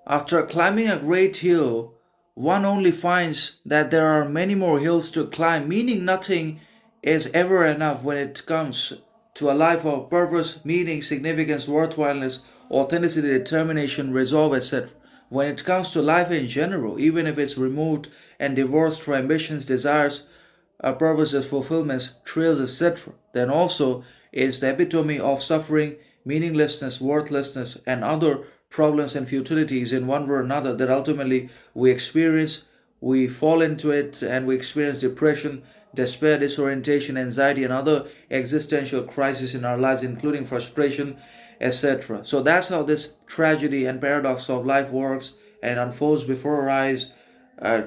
After climbing a great hill, one only finds that there are many more hills to climb, meaning nothing is ever enough when it comes to a life of purpose, meaning, significance, worthwhileness, authenticity, determination, resolve, etc. When it comes to life in general, even if it's removed and divorced from ambitions, desires, purposes, fulfillments, thrills, etc., then also is the epitome of suffering, meaninglessness, worthlessness, and other problems and futilities in one way or another that ultimately we experience, we fall into it, and we experience depression, despair, disorientation, anxiety, and other existential crises in our lives, including frustration, etc. So that's how this tragedy and paradox of life works and unfolds before our eyes,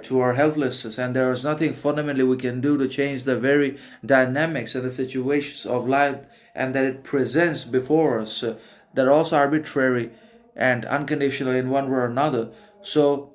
to our helplessness, and there is nothing fundamentally we can do to change the very dynamics and the situations of life and that it presents before us, that are also arbitrary and unconditional in one way or another. So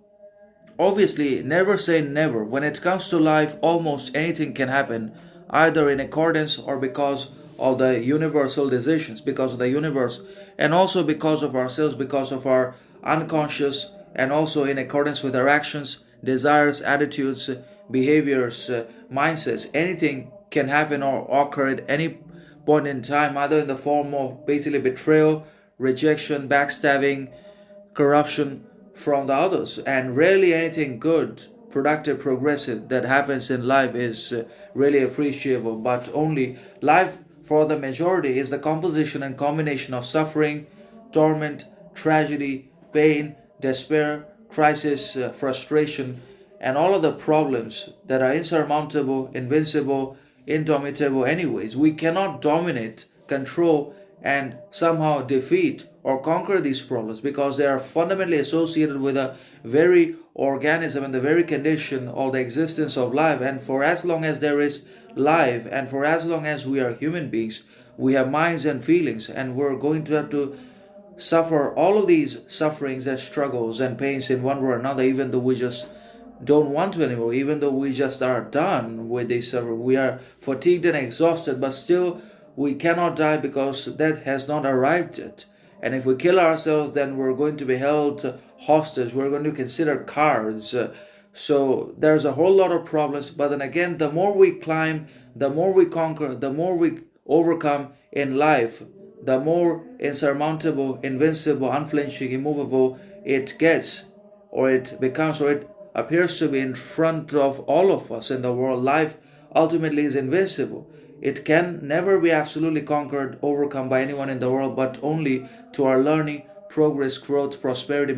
obviously, never say never. When it comes to life, almost anything can happen, either in accordance or because of the universal decisions, because of the universe, and also because of ourselves, because of our unconscious, and also in accordance with our actions, desires, attitudes, behaviors, mindsets. Anything can happen or occur at any point in time, either in the form of basically betrayal, rejection, backstabbing, corruption from the others, and rarely anything good, productive, progressive that happens in life is really appreciable, but only life for the majority is the composition and combination of suffering, torment, tragedy, pain, despair, crisis, frustration, and all of the problems that are insurmountable, invincible, indomitable anyways. We cannot dominate, control, and somehow defeat or conquer these problems because they are fundamentally associated with a very organism and the very condition or the existence of life. And for as long as there is life and for as long as we are human beings, we have minds and feelings, and we're going to have to suffer all of these sufferings and struggles and pains in one way or another, even though we just don't want to anymore, even though we just are done with this suffering. We are fatigued and exhausted, but still we cannot die because death has not arrived yet. And if we kill ourselves, then we're going to be held hostage. We're going to consider cards. So there's a whole lot of problems. But then again, the more we climb, the more we conquer, the more we overcome in life, the more insurmountable, invincible, unflinching, immovable it gets, or it becomes, or it appears to be in front of all of us in the world. Life ultimately is invincible. It can never be absolutely conquered, overcome by anyone in the world, but only to our learning, progress, growth, prosperity,